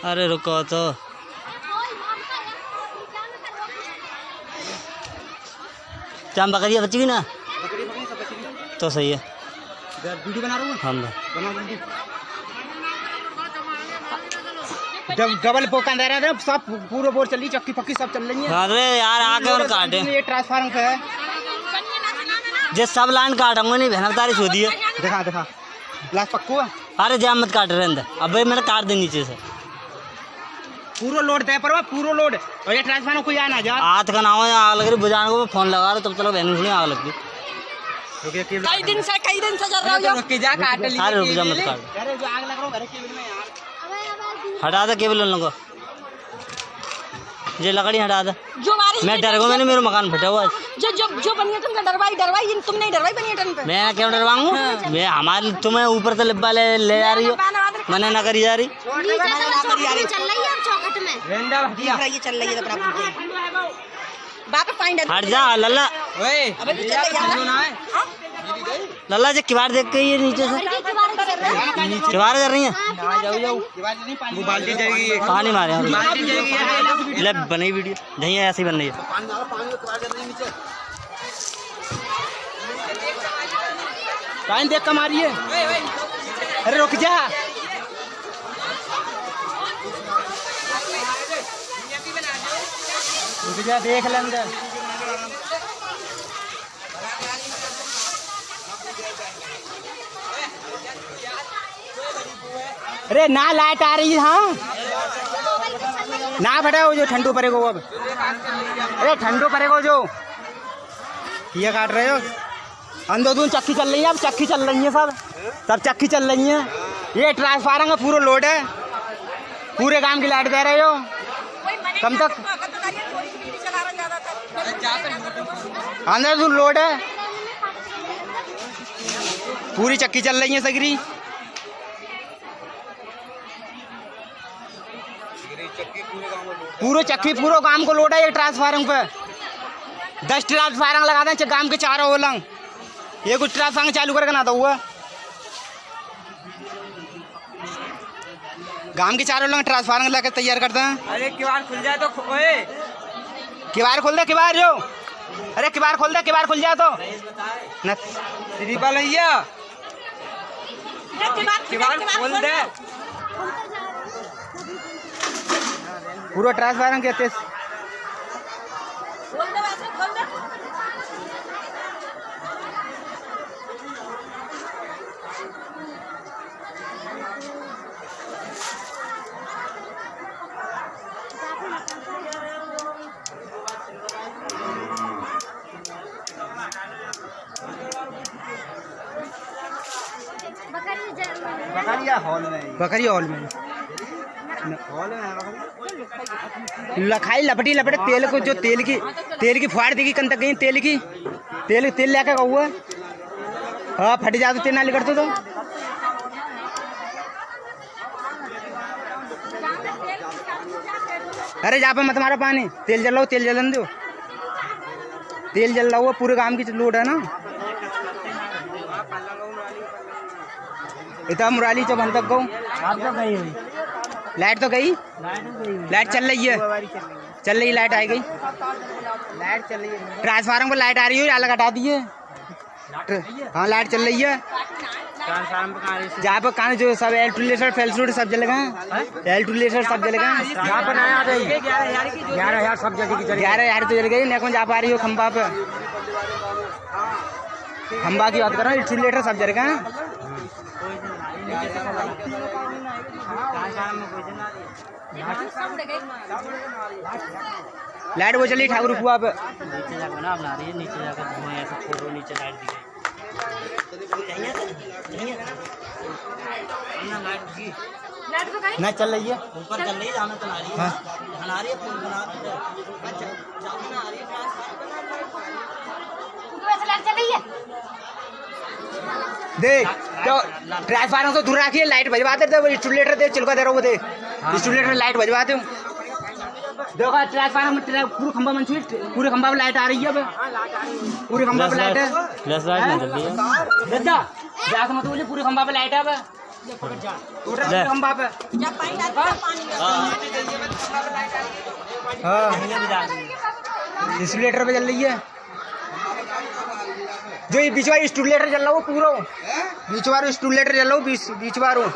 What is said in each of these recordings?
अरे रुको तो चाम बकरिया बची ना तो सही है। वीडियो बना रहा हूँ हम जब डबल पोक अंदर है सब पूरा बोर चली चक्की पक्की सब चल रही है। अरे यार आगे और काटे ये ट्रांसफार्मर का है जे सब लाइन काटूंगा नहीं बहना तारी सो दी है। दिखा दिखा लास्ट पक्को है। अरे जाम मत काट रहे अंदर अबे मैंने काट दे नीचे से पूरा लोड तय पर पूरा लोड और ये ट्रांसफार्मर कोई आना जा हाथ का नाम है आग लग रही बुझाने को फोन लगा रहा तब चलो बहन सुनी आग लग गई। कई दिन से चल रहा हूं रुक जा काट ली। अरे रुक जा मत काट अरे जो आग लग रहा है घर केबल में यार हटा दे केबल उन लोगों को ये लकड़ी हटा दे। जो हमारी मैं डर गया मैंने मेरा मकान फटा हुआ जो बनियाटन का डरवाई तुम नहीं डरवाई बनियाटन पे। मैं क्यों डरवाऊँ मैं हमारे तुम्हें ऊपर से लिब्बा ले जा रही हो मैंने ना करी जा रही चल रही है चौकट में ये चल रही है बाप फाइंड हट जा लल्ला अबे तू चल जा लल्ला जी किवाड़ देख के ये नीचे से किवाड़ कर रही है वो बाल्टी जाएगी पानी मारे हम बाल्टी जाएगी ले बनी वीडियो नहीं है ऐसी बन रही है। पानी देख के मारिए। अरे रुक जा रुक जा देख ले अंदर। अरे ना लाइट आ रही है। हाँ ना फटा वो जो ठंडू पड़ेगा वो अब। अरे ठंडू पड़ेगा जो ये काट रहे हो अंदों चक्की चल रही है। अब चक्की चल रही है सब चक्की चल रही है। ये ट्रांसफार्मर का पूरा लोड है पूरे काम की लाइट दे रहे हो कम तक अंदर जो लोड है पूरी चक्की चल रही है सगरी। पूरे चक्की पूरे काम को लोड है ये ट्रांसफार्मर पे 10 ट्रांसफार्मर लगा दें काम के चारों ओलंग ये कुछ ट्रांसफार्मर चालू करके ना तो हुआ गांव के चारों लोग ट्रांसफार्मर लगा तैयार करते हैं। अरे किवाड़ खुल जाए तो किवाड़ खोल दे किवाड़ जो। अरे किवाड़ खोल दे किवाड़ खुल जाए तो भैया किवाड़ खोल दे पूरा ट्रांसफार्मर कहते बकरी हॉल में लखाई लपटी लपटे तेल को जो तेल की फाड़ देगी कन तक गई तेल लेके हुआ हाँ फट जा तो तेल ना करते तो अरे जा पे मत मारो पानी तेल जल रहा हो तेल जलन दो तेल जल रहा हुआ पूरे काम की लोड है ना। इतना मुराली चौक तक गऊ लाइट तो गई लाइट चल रही है लाइट आ गई लाइट चल रही है ट्रांसफार्मर को लाइट आ रही है अलग हटा दिए। हाँ लाइट चल रही है जहाँ पर कहाँ जो सब एल्टुलेटर फेल्सूट सब जल गए एल्टुलेटर सब जल गए 11,000 सब जगह 11,000 तो जल गई नेक जा पा रही हो खंबा पे खंबा की बात कर रहा हूँ एल्टुलेटर सब जल गए। लाइट वो चली ठाकुर कुआ पे नीचे जाकर ना बना रही है नीचे जाकर धुआं ऐसे फोटो नीचे लाइट दी ना चल रही है ऊपर चल रही है जाना चला रही है बना रही है फूल बना रही है देख तो ट्रांसफार्मर को दूर रखिए लाइट भजवा दे स्टूलेटर दे चिलका दे रहा वो दे स्टूलेटर लाइट भजवा दे देखो ट्रांसफार्मर पूरे खंबा मंच पूरे खंबा पे लाइट आ रही है पूरे खंबा पे लाइट है फ्लैश लाइट ना जल रही है जाके मत बोलिए, पूरे खंबा पे लाइट है। पूरे खंबा पे हाँ इंसुलेटर पे चल रही है। जो ये बीच वाली स्टूलेटर चल रहा हो पूरा, बीच वाला स्टूलेटर चल रहा हो, बीच वाला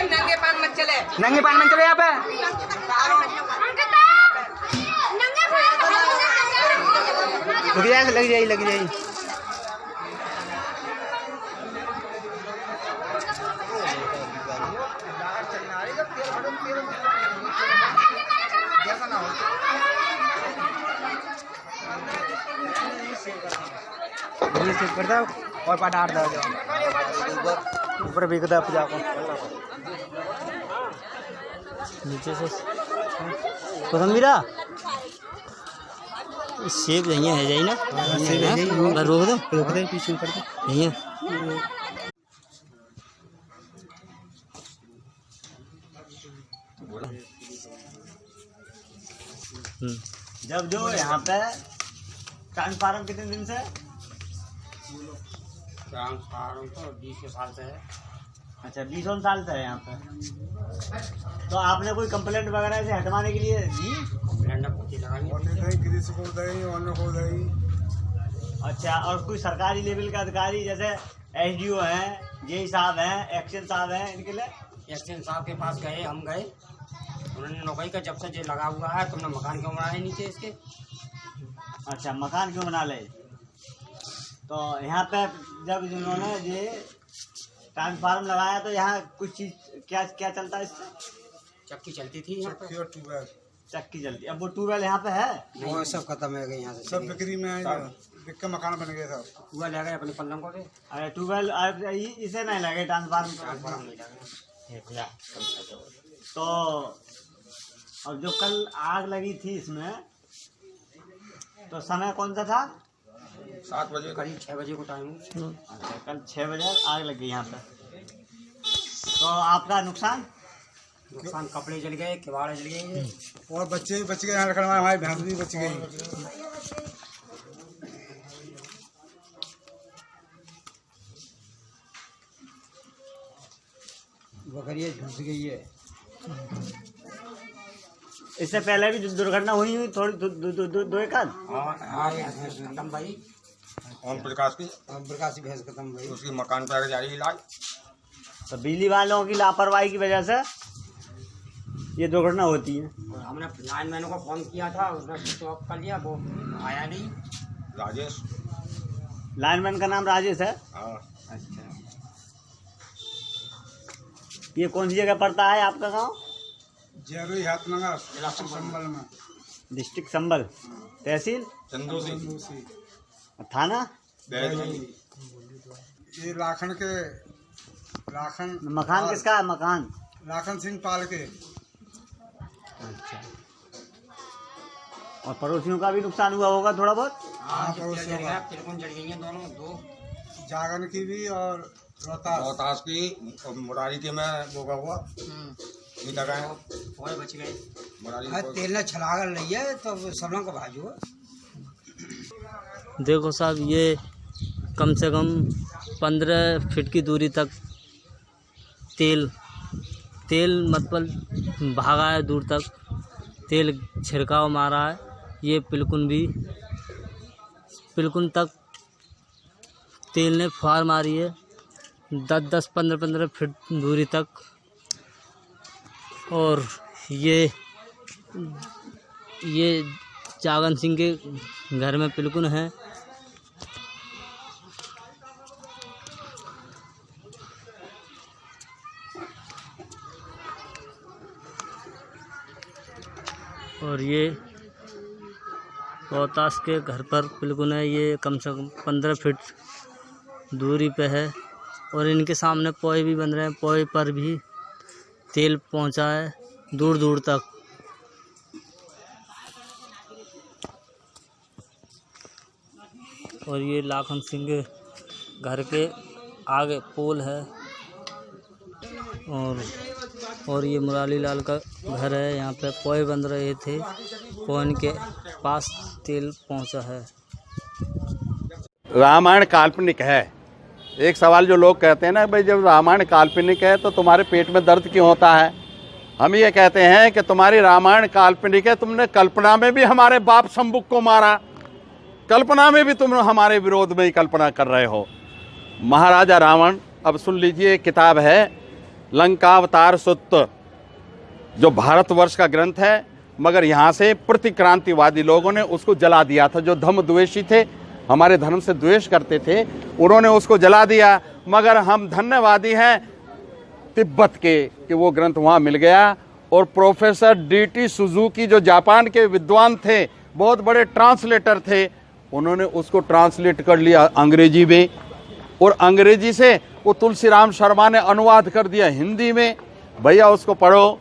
नंगे पान मत चले यहाँ पे। लग जाएगी। ये से कर दो और पटार दो ऊपर बिक दो पूजा को नीचे से कोथमीरा सेब यहीं है जाई ना, रोक दो पीछे कर दो यहीं। जब जो यहाँ पे ट्रांसफार्मर कितने दिन से? ट्रांसफार्मर तो 20 साल से है। अच्छा 20 साल से है यहाँ पे। तो आपने कोई कंप्लेंट वगैरह से हटवाने के लिए दी? अच्छा, और कोई सरकारी लेवल का अधिकारी जैसे SDO हैं, जेई साहब हैं, एक्शन साहब हैं, इनके लिए? एक्शन साहब के पास गए, हम गए, उन्होंने नौकरी का जब से ये लगा हुआ है तुमने मकान क्यों बनाए नीचे इसके? अच्छा मकान क्यों बना ले? तो यहाँ पे जब इन्होंने ये ट्रांसफार्मर लगाया तो यहाँ कुछ चीज क्या चलता है इससे? चक्की चलती थी यहाँ पे, चक्की चलती। अब वो ट्यूबवेल यहाँ पे है? वो सब खत्म हो गए यहाँ से, सब बिक्री में बिक के मकान बन गए सब। हुआ ले गए अपने पल्लम को। अरे ट्यूबवेल इसे नहीं लगे ट्रांसफार्मर नहीं लगे। तो अब जो कल आग लगी थी इसमें तो समय कौन सा था? 7 बजे, करीब 6 बजे को टाइम। अच्छा कल 6 बजे आग लगी यहाँ पे। तो आपका नुकसान कपड़े जल गए, किवाड़े जल गए और बच्चे भी बच गए, यहाँ रखने वाले हमारी भैंस भी बच गई। बकरियाँ झुस गई है। इससे पहले भी दुर्घटना हुई थोड़ी दो एक आध? खत्म भाई, ओम प्रकाश की भैंस खत्म भाई, उसकी मकान पर जारी इलाज। तो बिजली वालों की लापरवाही की वजह से ये दुर्घटना होती है। और हमने लाइनमैनों को फोन किया था, उसने स्विच ऑफ कर लिया, वो आया नहीं। राजेश, लाइनमैन का नाम राजेश है? हाँ। अच्छा, ये कौन सी जगह पड़ता है आपका गांव? जयरुई हाथनगर, जिला संबल में, डिस्ट्रिक्ट संबल, तहसील चंदू सिंह, थाना ये लाखन मकान किसका है? मकान लाखन सिंह पाल के। अच्छा, और पड़ोसियों का भी नुकसान हुआ होगा थोड़ा बहुत? हाँ पड़ोसियों का, तिलकुन जल गई है दोनों, 2 जागन की भी और रोहतास की, मुरारी के में वो का हुआ बच गए। तेल ने छलागर रही है तो सब लोग को भाजो। देखो साहब, ये कम से कम 15 फीट की दूरी तक तेल मतलब भागा है, दूर तक तेल छिड़काव मारा है। ये पिलकुन तक तेल ने फुहार मारी है, 10-10, 15-15 फीट दूरी तक। और ये जागन सिंह के घर में पिलकुन है। और ये रोहतास के घर पर पिलकुन है, ये कम से कम 15 फीट दूरी पे है। और इनके सामने पोए भी बन रहे हैं, पोए पर भी तेल पहुंचा है दूर दूर तक। और ये लाखन सिंह के घर के आगे पोल है। और ये मुरारी लाल का घर है, यहाँ पे पोए बन रहे थे। वो इनके पास तेल पहुंचा है। रामायण काल्पनिक है। एक सवाल जो लोग कहते हैं ना, भाई जब रामायण काल्पनिक है तो तुम्हारे पेट में दर्द क्यों होता है? हम ये कहते हैं कि तुम्हारी रामायण काल्पनिक है, तुमने कल्पना में भी हमारे बाप शंभुक को मारा, कल्पना में भी तुम हमारे विरोध में ही कल्पना कर रहे हो। महाराजा रावण, अब सुन लीजिए, किताब है लंकावतार सुत्त, जो भारतवर्ष का ग्रंथ है, मगर यहाँ से प्रतिक्रांतिवादी लोगों ने उसको जला दिया था। जो धर्मद्वेषी थे, हमारे धर्म से द्वेष करते थे, उन्होंने उसको जला दिया। मगर हम धन्यवादी हैं तिब्बत के कि वो ग्रंथ वहाँ मिल गया। और प्रोफेसर D.T. सुजुकी जो जापान के विद्वान थे, बहुत बड़े ट्रांसलेटर थे, उन्होंने उसको ट्रांसलेट कर लिया अंग्रेजी में, और अंग्रेजी से वो तुलसीराम शर्मा ने अनुवाद कर दिया हिंदी में। भैया उसको पढ़ो।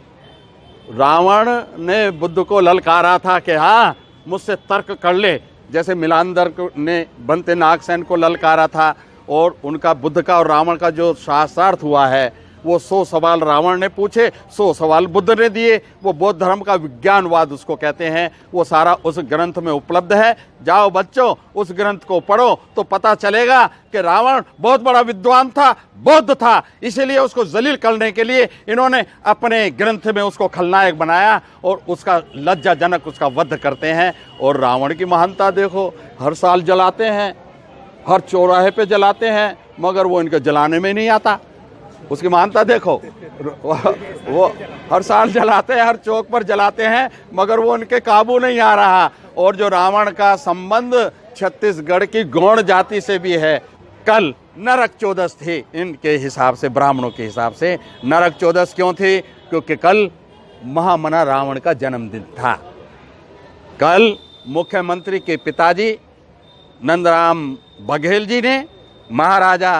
रावण ने बुद्ध को ललकारा था कि हाँ मुझसे तर्क कर ले, जैसे मिलांदर ने बनते नागसेन को ललकारा था। और उनका बुद्ध का और रावण का जो शास्त्रार्थ हुआ है, वो 100 सवाल रावण ने पूछे, 100 सवाल बुद्ध ने दिए। वो बौद्ध धर्म का विज्ञानवाद उसको कहते हैं। वो सारा उस ग्रंथ में उपलब्ध है। जाओ बच्चों, उस ग्रंथ को पढ़ो तो पता चलेगा कि रावण बहुत बड़ा विद्वान था, बौद्ध था, इसीलिए उसको जलील करने के लिए इन्होंने अपने ग्रंथ में उसको खलनायक बनाया और उसका लज्जाजनक उसका वध करते हैं। और रावण की महानता देखो, हर साल जलाते हैं, हर चौराहे पे जलाते हैं, मगर वो इनके जलाने में नहीं आता। उसकी महानता देखो, वो हर साल जलाते हैं, हर चौक पर जलाते हैं, मगर वो उनके काबू नहीं आ रहा। और जो रावण का संबंध छत्तीसगढ़ की गौड़ जाति से भी है। कल नरक चौदस थी इनके हिसाब से, ब्राह्मणों के हिसाब से। नरक चौदस क्यों थी? क्योंकि कल महामना रावण का जन्मदिन था। कल मुख्यमंत्री के पिताजी नंदराम बघेल जी ने महाराजा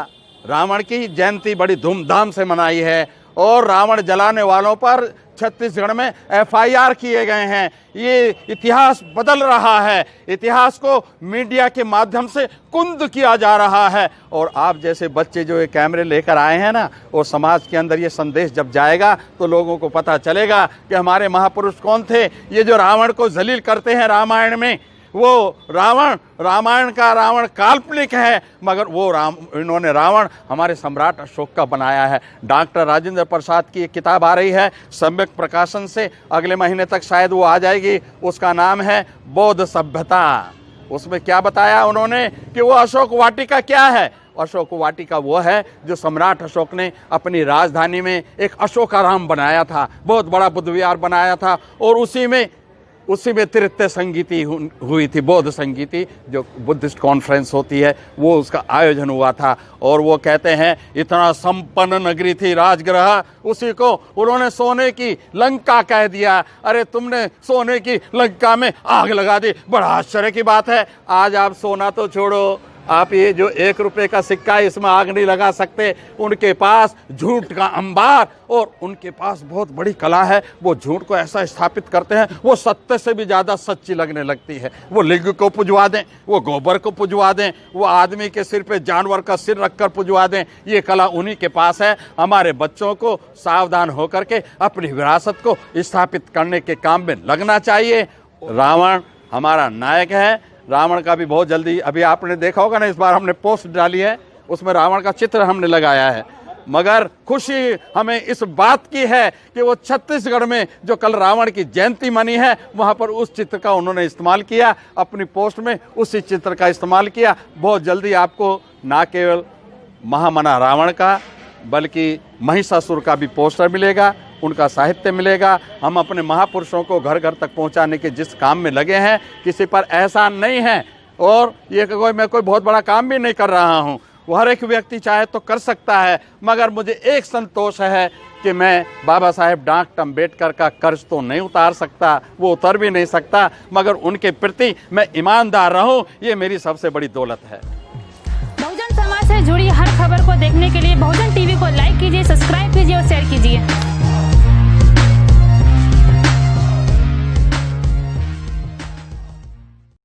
रावण की जयंती बड़ी धूमधाम से मनाई है। और रावण जलाने वालों पर छत्तीसगढ़ में FIR किए गए हैं। ये इतिहास बदल रहा है, इतिहास को मीडिया के माध्यम से कुंद किया जा रहा है। और आप जैसे बच्चे जो ये कैमरे लेकर आए हैं ना, और समाज के अंदर ये संदेश जब जाएगा तो लोगों को पता चलेगा कि हमारे महापुरुष कौन थे। ये जो रावण को जलील करते हैं रामायण में, वो रामायण का रावण काल्पनिक है, मगर वो इन्होंने रावण हमारे सम्राट अशोक का बनाया है। डॉक्टर राजेंद्र प्रसाद की एक किताब आ रही है सम्यक प्रकाशन से, अगले महीने तक शायद वो आ जाएगी। उसका नाम है बौद्ध सभ्यता। उसमें क्या बताया उन्होंने कि वो अशोक वाटिका क्या है। अशोक वाटिका वो है जो सम्राट अशोक ने अपनी राजधानी में एक अशोकाराम बनाया था, बहुत बड़ा बुद्ध विहार बनाया था। और उसी में तृतीय संगीति हुई थी, बौद्ध संगीति, जो बुद्धिस्ट कॉन्फ्रेंस होती है, वो उसका आयोजन हुआ था। और वो कहते हैं इतना संपन्न नगरी थी राजगृह, उसी को उन्होंने सोने की लंका कह दिया। अरे तुमने सोने की लंका में आग लगा दी, बड़ा आश्चर्य की बात है। आज आप सोना तो छोड़ो, आप ये जो 1 रुपए का सिक्का है, इसमें आग नहीं लगा सकते। उनके पास झूठ का अंबार, और उनके पास बहुत बड़ी कला है। वो झूठ को ऐसा स्थापित करते हैं, वो सत्य से भी ज़्यादा सच्ची लगने लगती है। वो लिंग को पुजवा दें, वो गोबर को पुजवा दें, वो आदमी के सिर पे जानवर का सिर रखकर पुजवा दें, ये कला उन्हीं के पास है। हमारे बच्चों को सावधान होकर के अपनी विरासत को स्थापित करने के काम में लगना चाहिए। रावण हमारा नायक है। रावण का भी बहुत जल्दी, अभी आपने देखा होगा ना, इस बार हमने पोस्ट डाली है, उसमें रावण का चित्र हमने लगाया है। मगर खुशी हमें इस बात की है कि वो छत्तीसगढ़ में जो कल रावण की जयंती मनी है, वहाँ पर उस चित्र का उन्होंने इस्तेमाल किया, अपनी पोस्ट में उसी चित्र का इस्तेमाल किया। बहुत जल्दी आपको ना केवल महामना रावण का, बल्कि महिषासुर का भी पोस्टर मिलेगा, उनका साहित्य मिलेगा। हम अपने महापुरुषों को घर घर तक पहुंचाने के जिस काम में लगे हैं, किसी पर एहसान नहीं है। और ये मैं कोई बहुत बड़ा काम भी नहीं कर रहा हूं, वो हर एक व्यक्ति चाहे तो कर सकता है। मगर मुझे एक संतोष है कि मैं बाबा साहेब डॉक्टर अम्बेडकर का कर्ज तो नहीं उतार सकता, वो उतर भी नहीं सकता, मगर उनके प्रति मैं ईमानदार रहूं, ये मेरी सबसे बड़ी दौलत है। बहुजन समाज से जुड़ी हर खबर को देखने के लिए बहुजन टीवी को लाइक कीजिए, सब्सक्राइब कीजिए और शेयर कीजिए।